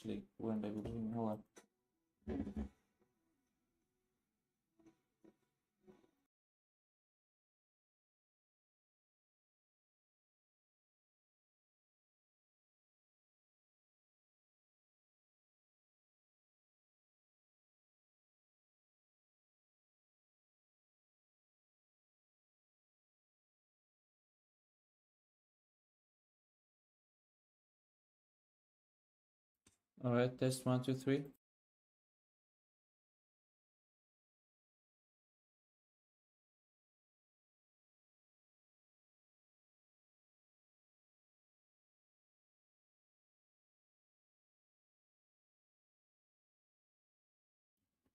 actually weren't able to hear me. Hold on. All right, test 1, 2, 3.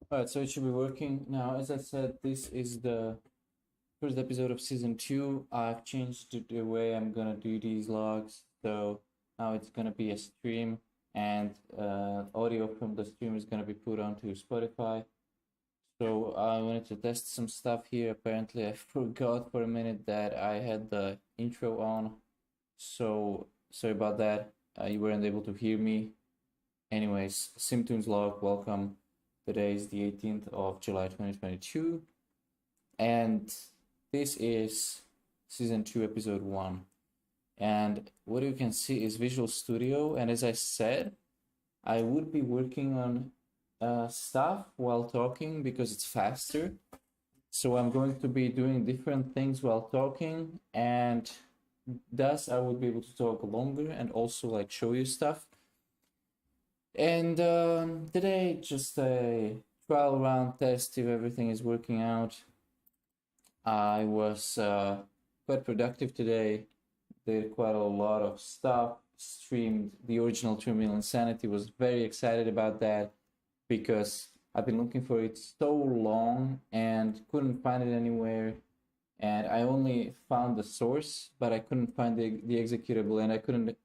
All right, so it should be working now. As I said, this is the first episode of season 2. I've changed the way I'm gonna do these logs, so now it's gonna be a stream, and audio from the stream is gonna be put onto Spotify. So I wanted to test some stuff here. Apparently, I forgot for a minute that I had the intro on, so sorry about that. You weren't able to hear me. Anyways, Simtoon's log, welcome. Today is the 18th of July 2022, and this is season 2, episode 1. And what you can see is Visual Studio, and as I said, I would be working on stuff while talking because it's faster. So I'm going to be doing different things while talking, and thus I would be able to talk longer and also like show you stuff. And today, just a trial round test if everything is working out. I was quite productive today, did quite a lot of stuff, streamed the original Terminal Insanity, was very excited about that because I've been looking for it so long and couldn't find it anywhere. And I only found the source, but I couldn't find the executable, and I couldn't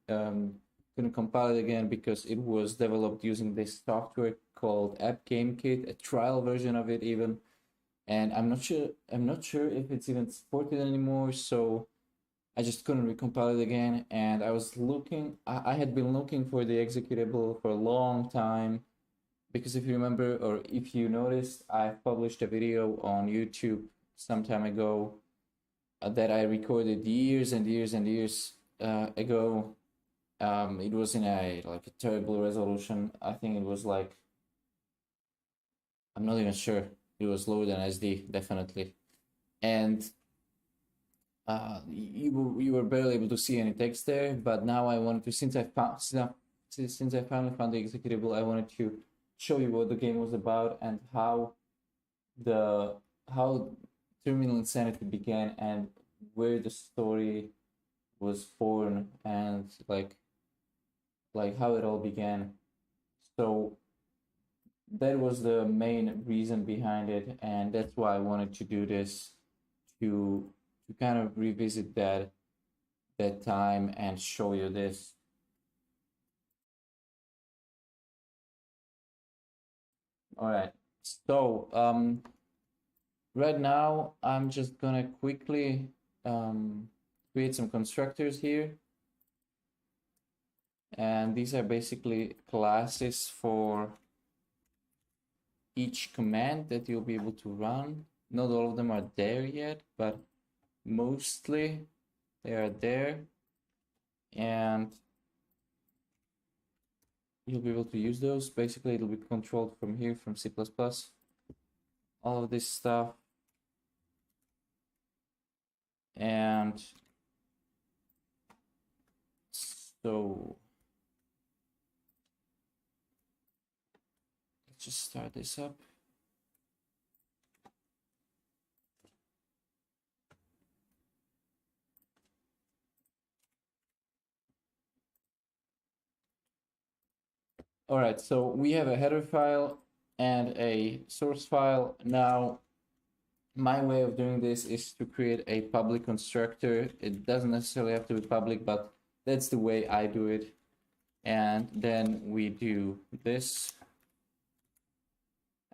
compile it again because it was developed using this software called App Game Kit, a trial version of it even. And I'm not sure if it's even supported anymore, so I just couldn't recompile it again. And I was looking, I had been looking for the executable for a long time, because if you remember, or if you noticed, I published a video on YouTube some time ago that I recorded years and years and years ago. It was in a terrible resolution. I think it was like, I'm not even sure. It was lower than SD, definitely. And you were barely able to see any text there. But now I wanted to, since I finally found the executable, I wanted to show you what the game was about and how Terminal Insanity began and where the story was born, and like how it all began. So that was the main reason behind it, and that's why I wanted to do this, to kind of revisit that time and show you this. All right, so right now I'm just gonna quickly create some constructors here, and these are basically classes for each command that you'll be able to run. Not all of them are there yet, but mostly they are there, and you'll be able to use those. Basically, it'll be controlled from here, from C++. All of this stuff. And so let's just start this up. All right, so we have a header file and a source file. Now, my way of doing this is to create a public constructor. It doesn't necessarily have to be public, but that's the way I do it. And then we do this,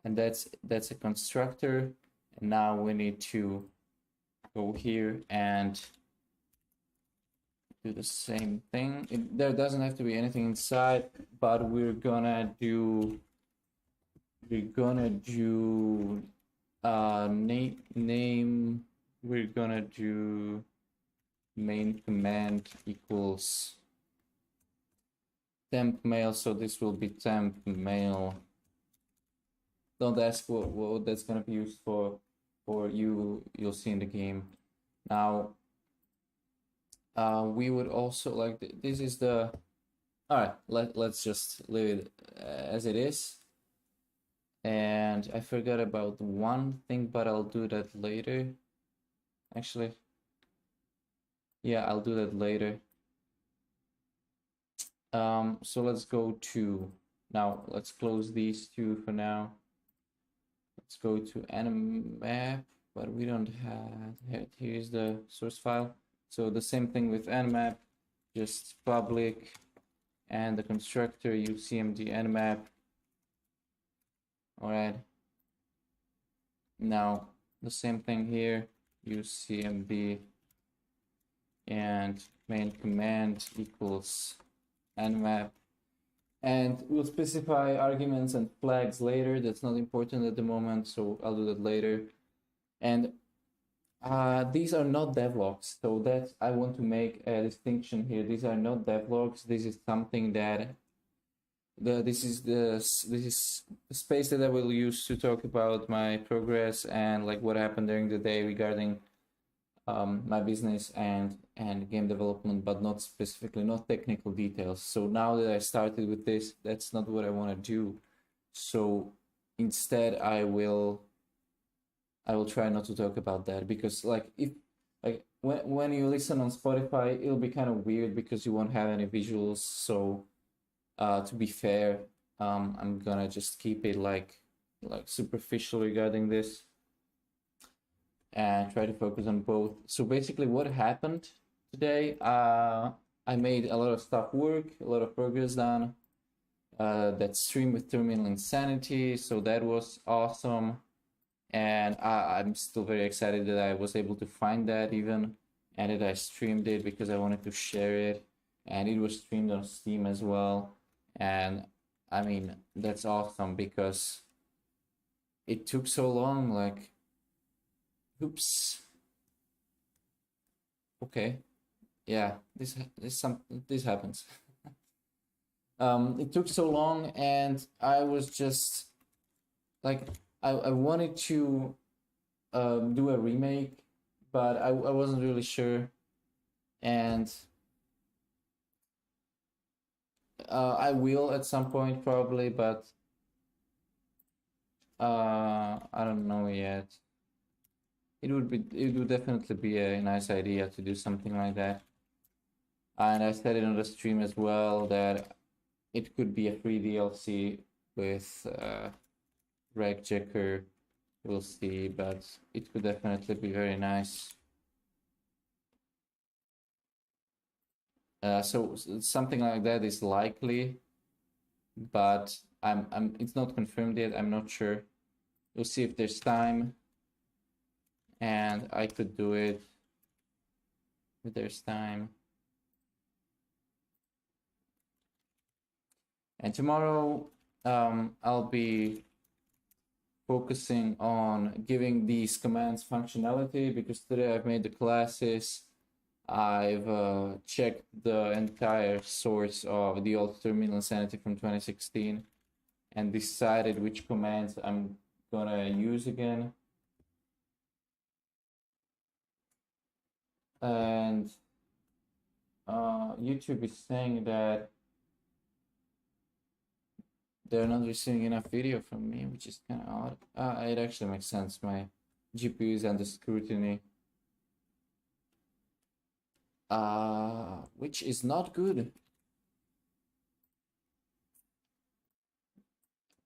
and that's a constructor. And now we need to go here and do the same thing. There doesn't have to be anything inside, but we're gonna do name. We're gonna do main command equals temp mail, so this will be temp mail. Don't ask what that's gonna be used for you'll see in the game. Now we would also like this is the all right, let's just leave it as it is. And I forgot about one thing, but I'll do that later. Actually, yeah, I'll do that later. So let's go to now. Let's close these two for now. Let's go to nmap, but we don't have. Here's the source file. So the same thing with nmap, just public, and the constructor ucmd nmap. All right. Now the same thing here, ucmd and main command equals nmap, and we'll specify arguments and flags later. That's not important at the moment, so I'll do that later. And these are not devlogs, so that I want to make a distinction here. These are not devlogs. This is something that this is the space that I will use to talk about my progress and like what happened during the day regarding my business and game development, but not specifically, not technical details. So now that I started with this, that's not what I want to do. So instead, I will try not to talk about that, because when you listen on Spotify, it'll be kind of weird because you won't have any visuals. So to be fair, I'm gonna just keep it like superficial regarding this and try to focus on both. So basically what happened today, I made a lot of stuff work, a lot of progress done. That stream with Terminal Insanity, so that was awesome. And I'm still very excited that I was able to find that even, and that I streamed it because I wanted to share it. And it was streamed on Steam as well. And I mean, that's awesome because it took so long, like, oops. Okay. Yeah, this happens. It took so long, and I was just like, I wanted to do a remake, but I wasn't really sure, and I will at some point probably, but I don't know yet. It would definitely be a nice idea to do something like that. And I said it on the stream as well that it could be a free DLC with Ragjacker. We'll see, but it could definitely be very nice. So something like that is likely, but it's not confirmed yet. I'm not sure. We'll see if there's time, and I could do it if there's time. And tomorrow, I'll be focusing on giving these commands functionality, because today I've made the classes. I've checked the entire source of the old Terminal Insanity from 2016 and decided which commands I'm gonna use again. And YouTube is saying that they're not receiving enough video from me, which is kind of odd. It actually makes sense. My GPU is under scrutiny. Which is not good.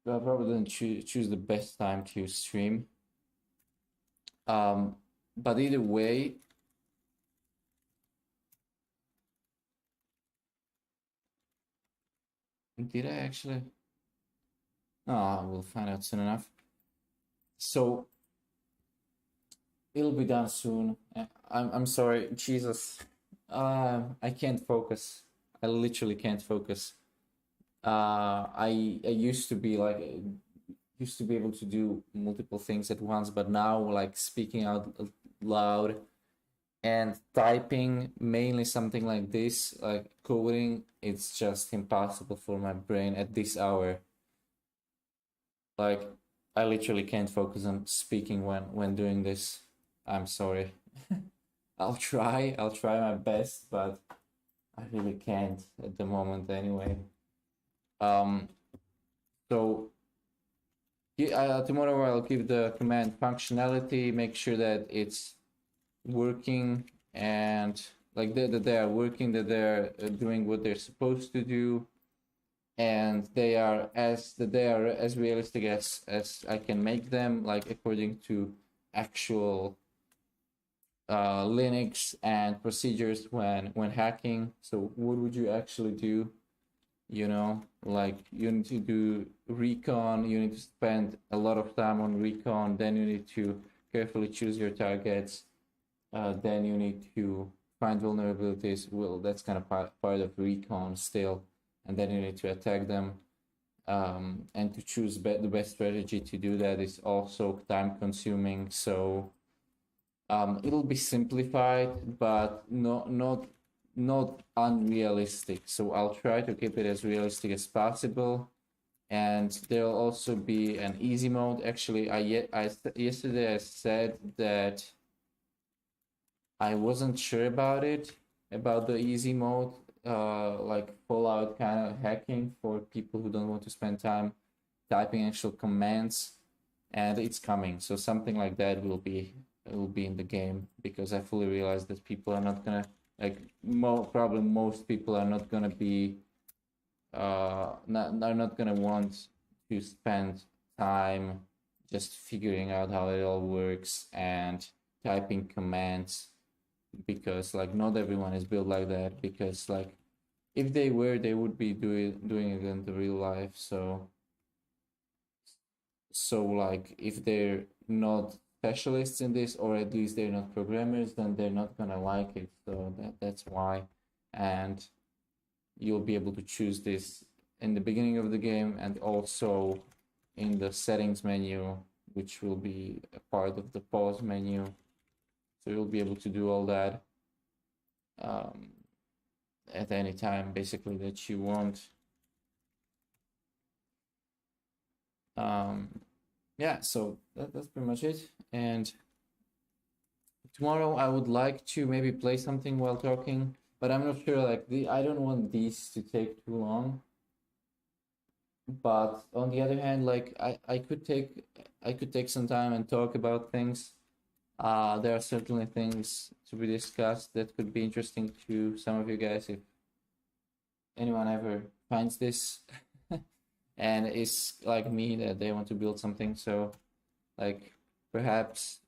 I probably didn't choose the best time to stream. But either way, did I actually? Oh, we'll find out soon enough. So it'll be done soon. I'm sorry, Jesus. I can't focus. I literally can't focus. I used to be like used to be able to do multiple things at once, but now like speaking out loud and typing mainly something like this, like coding, it's just impossible for my brain at this hour. Like I literally can't focus on speaking when doing this. I'm sorry. I'll try my best, but I really can't at the moment anyway. Um, so tomorrow I'll give the command functionality, make sure that it's working and like that they are working, that they're doing what they're supposed to do, and they are as realistic as I can make them, like according to actual Linux and procedures when hacking. So what would you actually do? You know, like you need to do recon, you need to spend a lot of time on recon, then you need to carefully choose your targets, then you need to find vulnerabilities. Well, that's kind of part of recon still, and then you need to attack them. And to choose the best strategy to do that is also time consuming. So it'll be simplified, but not unrealistic. So I'll try to keep it as realistic as possible. And there'll also be an easy mode. Actually, yesterday I said that I wasn't sure about it, about the easy mode, like Fallout kind of hacking for people who don't want to spend time typing actual commands, and it's coming. So something like that will be in the game, because I fully realize that people are not gonna like probably most people are not gonna be are not gonna want to spend time just figuring out how it all works and typing commands, because like not everyone is built like that, because like if they were, they would be doing it in the real life. So like if they're not specialists in this, or at least they're not programmers, then they're not gonna like it. So that's why. And you'll be able to choose this in the beginning of the game and also in the settings menu, which will be a part of the pause menu. So you'll be able to do all that at any time basically that you want. Yeah, so that's pretty much it. And tomorrow I would like to maybe play something while talking, but I'm not sure, like I don't want these to take too long. But on the other hand, like I could take some time and talk about things. There are certainly things to be discussed that could be interesting to some of you guys if anyone ever finds this and is like me, that they want to build something. So like perhaps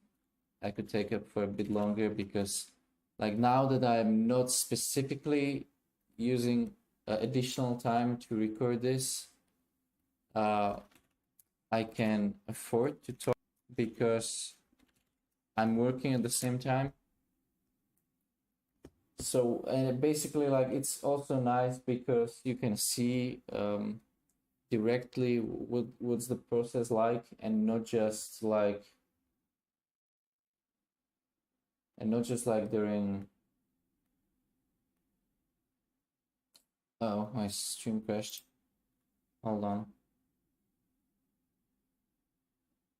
I could take it for a bit longer, because like now that I'm not specifically using additional time to record this, I can afford to talk because I'm working at the same time. So basically, like it's also nice because you can see directly what's the process like, and not just like during. Oh, my stream crashed. Hold on.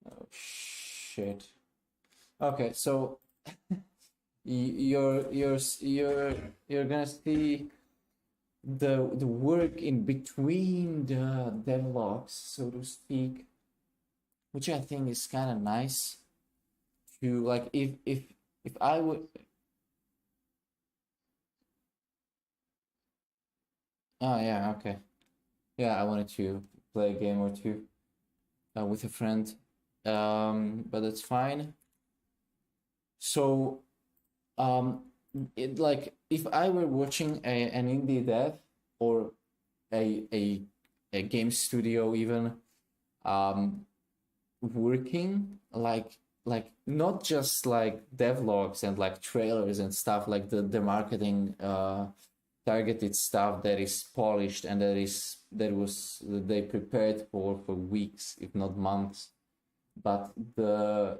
Oh shit. Okay, so you're gonna see the work in between the devlogs, so to speak, which I think is kind of nice to like if I would. Oh yeah, okay. Yeah, I wanted to play a game or two with a friend, but that's fine. So it like if I were watching an indie dev or a game studio even working, like like not just like devlogs and like trailers and stuff, like the marketing targeted stuff that is polished and that they prepared for weeks, if not months. But the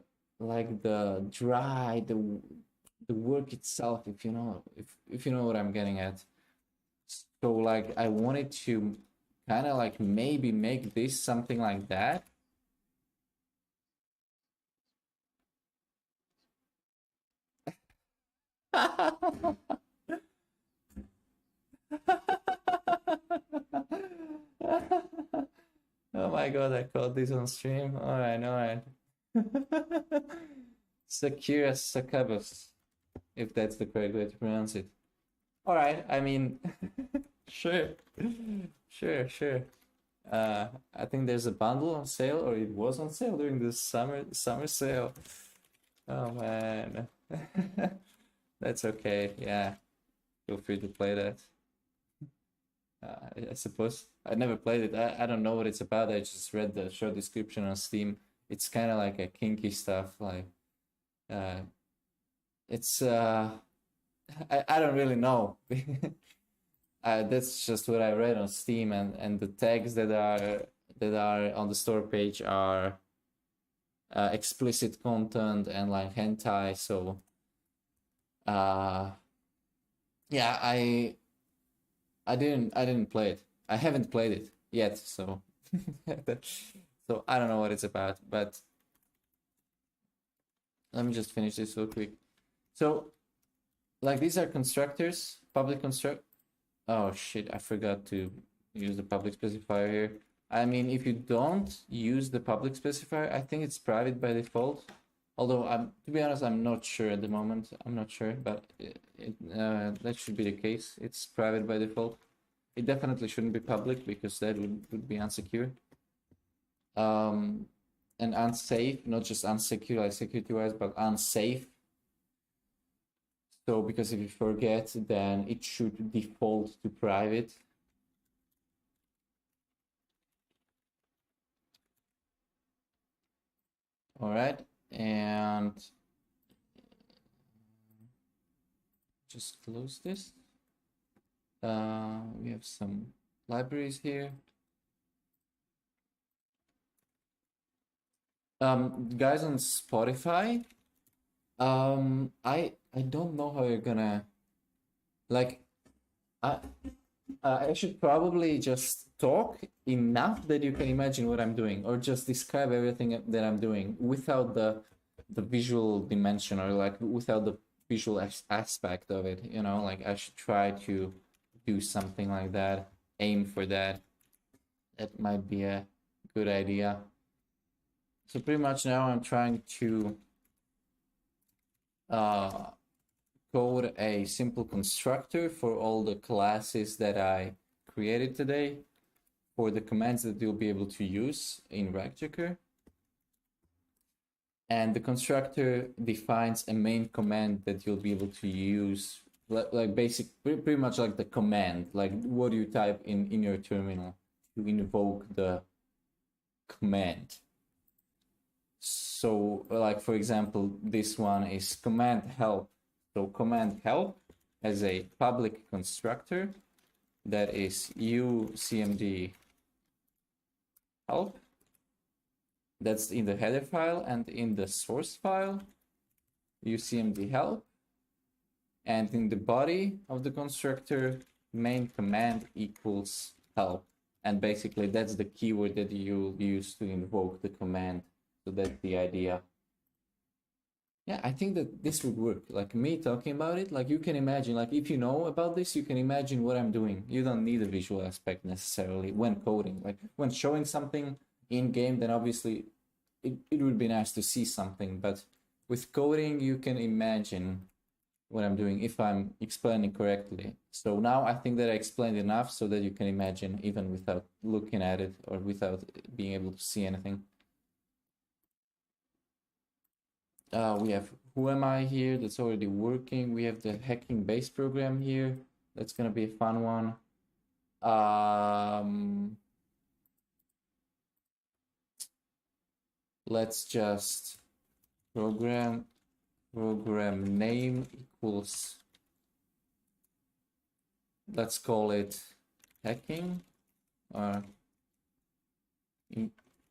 dry, the work itself, if you know, if you know what I'm getting at. So like I wanted to kind of like maybe make this something like that. Oh my god, I caught this on stream. Alright, alright. Sakira Sakabas, if that's the correct way to pronounce it. Alright, I mean, sure. Sure. I think there's a bundle on sale, or it was on sale during the summer sale. Oh man. That's okay, yeah. Feel free to play that. I suppose I never played it. I don't know what it's about. I just read the short description on Steam. It's kind of like a kinky stuff. Like, it's I don't really know. That's just what I read on Steam, and the tags that are on the store page are explicit content and like hentai. So, yeah, I didn't play it. I haven't played it yet, so so I don't know what it's about, but let me just finish this real quick. So like these are constructors, public construct. Oh shit, I forgot to use the public specifier here. I mean, if you don't use the public specifier, I think it's private by default. Although to be honest, I'm not sure at the moment. I'm not sure, but that should be the case. It's private by default. It definitely shouldn't be public because that would be unsecure. And unsafe, not just unsecure like security-wise, but unsafe. So because if you forget, then it should default to private. All right, and just close this. We have some libraries here. Guys on Spotify, I don't know how you're gonna like. I should probably just talk enough that you can imagine what I'm doing, or just describe everything that I'm doing without the visual dimension, or like without the visual aspect of it. You know, like I should try to do something like that, aim for that. That might be a good idea. So pretty much now I'm trying to code a simple constructor for all the classes that I created today, for the commands that you'll be able to use in RagChecker. And the constructor defines a main command that you'll be able to use, like basic, pretty much like the command, like what do you type in your terminal to invoke the command. So like, for example, this one is command help. So command help has a public constructor that is ucmd help. That's in the header file, and in the source file, ucmd help. And in the body of the constructor, main command equals help. And basically that's the keyword that you'll use to invoke the command. So that's the idea. Yeah, I think that this would work. Like me talking about it, like you can imagine, like if you know about this, you can imagine what I'm doing. You don't need a visual aspect necessarily when coding. Like when showing something in game, then obviously it would be nice to see something. But with coding, you can imagine what I'm doing if I'm explaining correctly. So now I think that I explained enough so that you can imagine even without looking at it or without being able to see anything. We have Who Am I here, that's already working. We have the hacking base program here. That's gonna be a fun one. Let's just program name equals, let's call it hacking or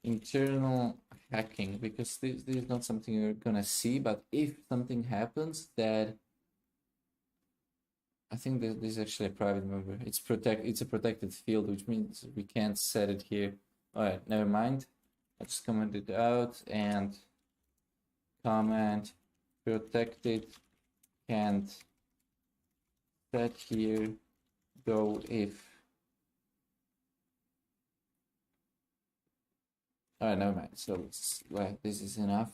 internal hacking, because this is not something you're gonna see, but if something happens, that I think that this is actually a private member. It's a protected field, which means we can't set it here. All right, never mind. Let's comment it out and comment protected can't set here go if. All right, never mind. So this is enough.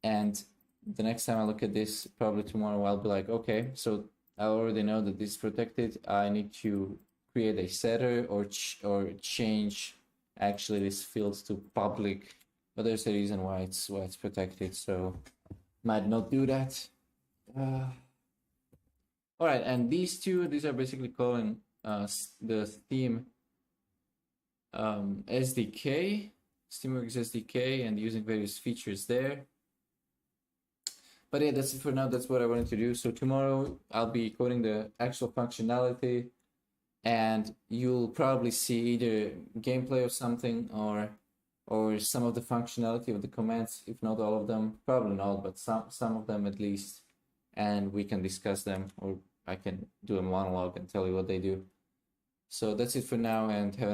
And the next time I look at this, probably tomorrow, I'll be like, okay, so I already know that this is protected. I need to create a setter or change actually this field to public, but there's a reason why it's protected, so might not do that. All right, and these are basically calling the Steam SDK, Steamworks SDK, and using various features there. But yeah, that's it for now. That's what I wanted to do. So tomorrow I'll be coding the actual functionality, and you'll probably see either gameplay of something or some of the functionality of the commands, if not all of them. Probably not, but some of them at least. And we can discuss them, or I can do a monologue and tell you what they do. So that's it for now, and have a nice